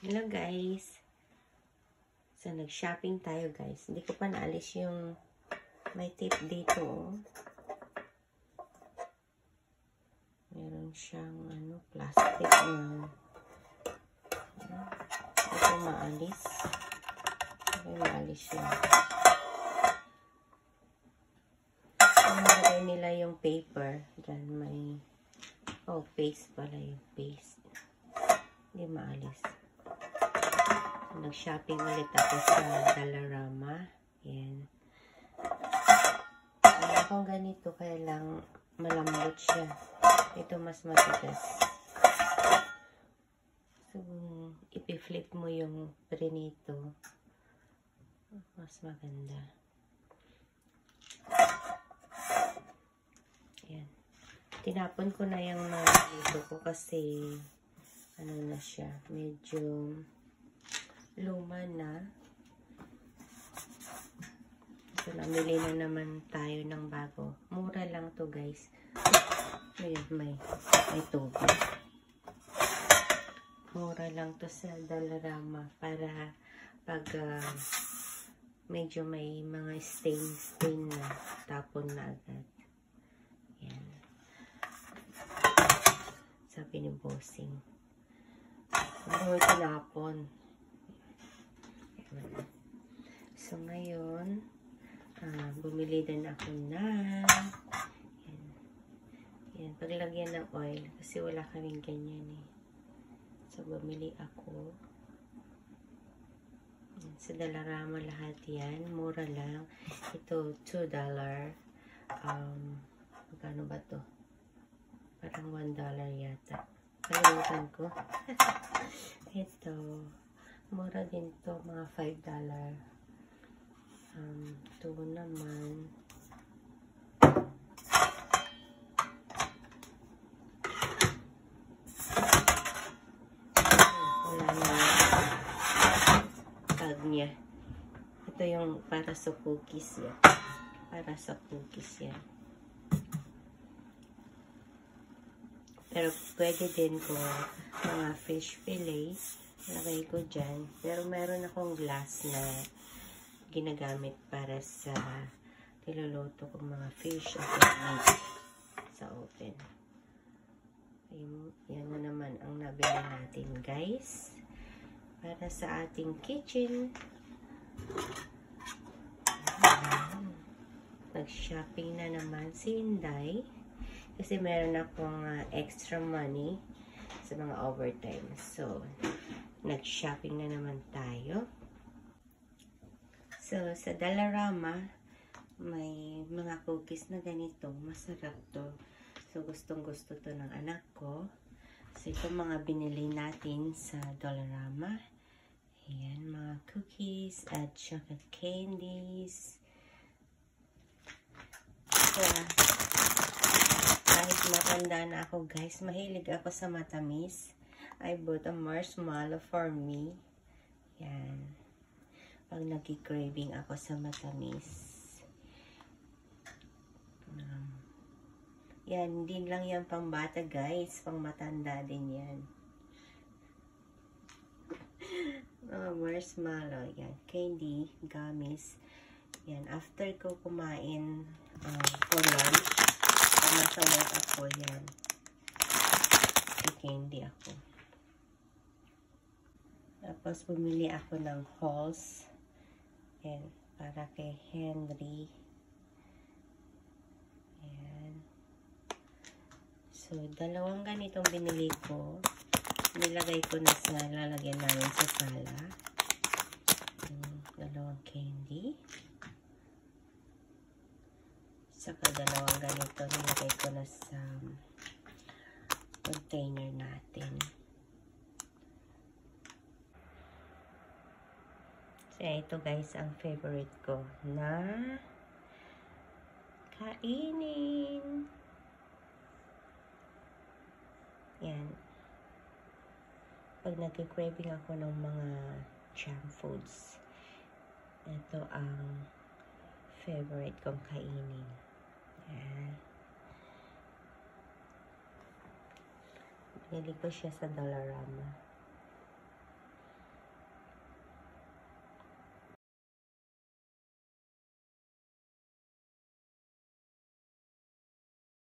Hello guys. So nag-shopping tayo guys. Hindi ko pa naalis yung may tape dito. Oh. Meron siyang plastic na hindi ko maalis. Hindi maalis yun. Nilagay nila yung paper. Diyan may paste pala yung paste. Hindi maalis. Nag-shopping ulit ako sa Dollarama. Yan. Wala akong ganito, kaya lang malambot siya. Ito mas matigas. So, ipi-flip mo yung prinito. Mas maganda. Yan. Tinapon ko na yung dito ko kasi na siya. Medyo luma na. So, namili na naman tayo ng bago. Mura lang to guys. Ayun, may tubig. Mura lang to sa Dollarama para pag medyo may mga stain na, tapon na agad. Yan. Sabi ni Bossing. Ano tinapon? So, ngayon, bumili din ako na yan, paglagyan ng oil kasi wala kaming ganyan eh. So, bumili ako yan, sa Dollarama lahat yan, mura lang. Ito, $2. Magkano ba to? Parang $1 yata. Kalimutan ko. Ito, mura din to, mga $5. Ito naman, wala na tag niya. Ito yung para sa cookies yan. Para sa cookies yan. Pero pwede din ko mga fish fillet. Lagay ko dyan. Pero meron akong glass na ginagamit para sa niluluto kong mga fish at meat sa oven. Yan na naman ang nabili natin guys. Para sa ating kitchen. Nag-shopping na naman si Inday. Kasi meron akong extra money sa mga overtime. So, nag-shopping na naman tayo. So, sa Dollarama, may mga cookies na ganito. Masarap to. So, gustong-gusto to ng anak ko. So, ito mga binili natin sa Dollarama. Ayan, mga cookies at chocolate candies. So, kahit matanda na ako guys, mahilig ako sa matamis. I bought a marshmallow for me. Yan. Pag nag-craving ako sa matamis. Yan, hindi lang yan pang bata guys. Pang matanda din yan. Mga marshmallow. Yan. Candy, gummies. Yan. After ko kumain for lunch, nasa work ako yan. Candy ako. Tapos bumili ako ng Halls. Yan, para kay Henry. Yan. So, dalawang ganitong binili ko. Nilagay ko na sa lalagyan namin sa sala. Dalawang candy. Saka dalawang ganito nilagay ko na sa container natin. So, ito guys ang favorite ko na kainin. Yan. Pag nag-craving ako ng mga junk foods, ito ang favorite kong kainin. Yan. Binili ko siya sa Dollarama.